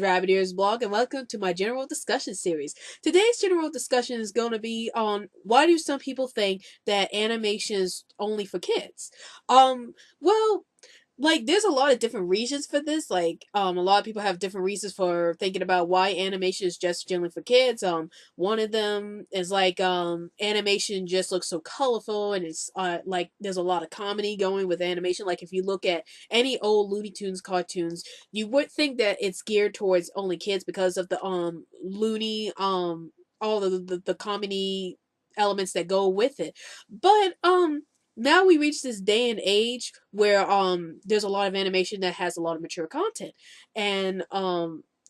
Rabbit Ears Blog, and welcome to my general discussion series. Today's general discussion is going to be on why do some people think that animation is only for kids? Well, there's a lot of different reasons for this. A lot of people have different reasons for thinking about why animation is just generally for kids. One of them is animation just looks so colorful, and it's there's a lot of comedy going with animation. Like if you look at any old Looney Tunes cartoons, you would think that it's geared towards only kids because of the loony all of the comedy elements that go with it. But now we reach this day and age where there's a lot of animation that has a lot of mature content, and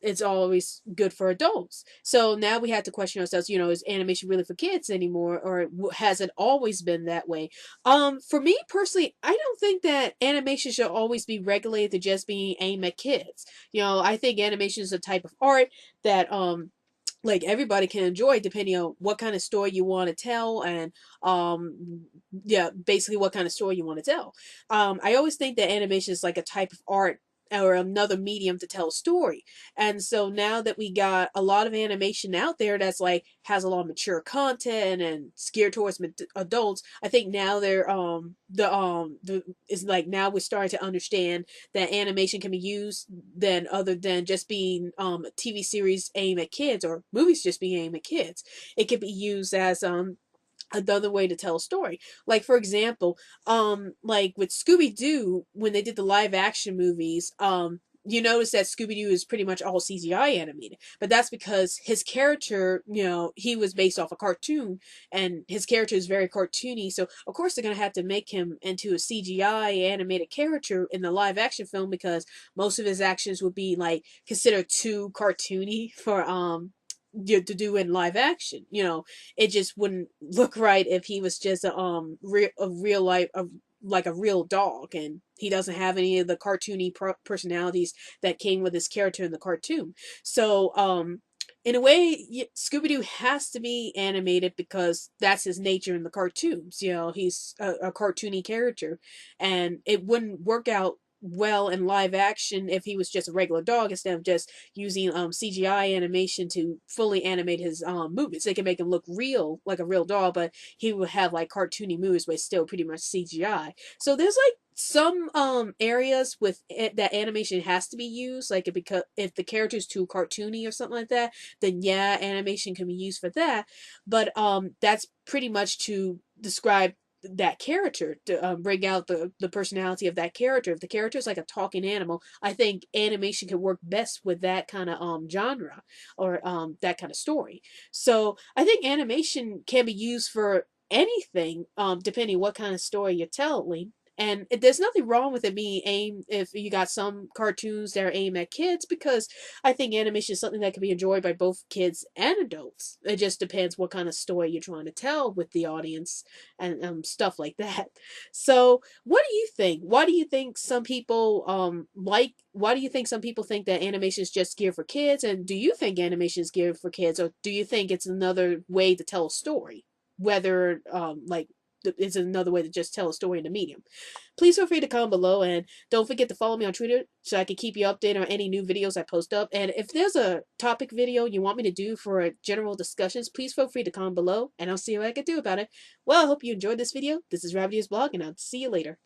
it's always good for adults. So now we have to question ourselves, is animation really for kids anymore, or has it always been that way? For me personally, I don't think that animation should always be regulated to just being aimed at kids. I think animation is a type of art that everybody can enjoy depending on what kind of story you want to tell, and yeah, basically what kind of story you want to tell. I always think that animation is like a type of art or another medium to tell a story. And so now that we got a lot of animation out there that's has a lot of mature content and geared towards adults, I think now they're the is like now we're starting to understand that animation can be used then other than just being a TV series aimed at kids or movies just being aimed at kids. It can be used as another way to tell a story. Like for example, like with Scooby Doo, when they did the live action movies, you notice that Scooby Doo is pretty much all CGI animated, but that's because his character, he was based off a cartoon, and his character is very cartoony. So of course they're gonna have to make him into a CGI animated character in the live action film because most of his actions would be considered too cartoony for to do in live action. It just wouldn't look right if he was just a real life like a real dog, and he doesn't have any of the cartoony personalities that came with his character in the cartoon. So in a way, Scooby-Doo has to be animated because that's his nature in the cartoons. He's a cartoony character, and it wouldn't work out well in live action if he was just a regular dog instead of just using CGI animation to fully animate his movements. They can make him look real, like a real dog, but he would have cartoony moves, but still pretty much CGI. So there's some areas with it that animation has to be used, because if the character is too cartoony or something like that, then yeah, animation can be used for that. But that's pretty much to describe that character, to bring out the personality of that character. If the character is like a talking animal, I think animation can work best with that kind of genre or that kind of story. So I think animation can be used for anything, depending what kind of story you're telling. And there's nothing wrong with it being aimed if you got some cartoons that are aimed at kids, because I think animation is something that can be enjoyed by both kids and adults. It just depends what kind of story you're trying to tell with the audience and stuff like that. So, what do you think? Why do you think some people Why do you think some people think that animation is just geared for kids? And do you think animation is geared for kids, or do you think it's another way to tell a story? Whether it's another way to just tell a story in the medium. Please feel free to comment below, and don't forget to follow me on Twitter so I can keep you updated on any new videos I post up. And if there's a topic video you want me to do for general discussions, please feel free to comment below, and I'll see what I can do about it. Well, I hope you enjoyed this video. This is Rabbit Ears Blog, and I'll see you later.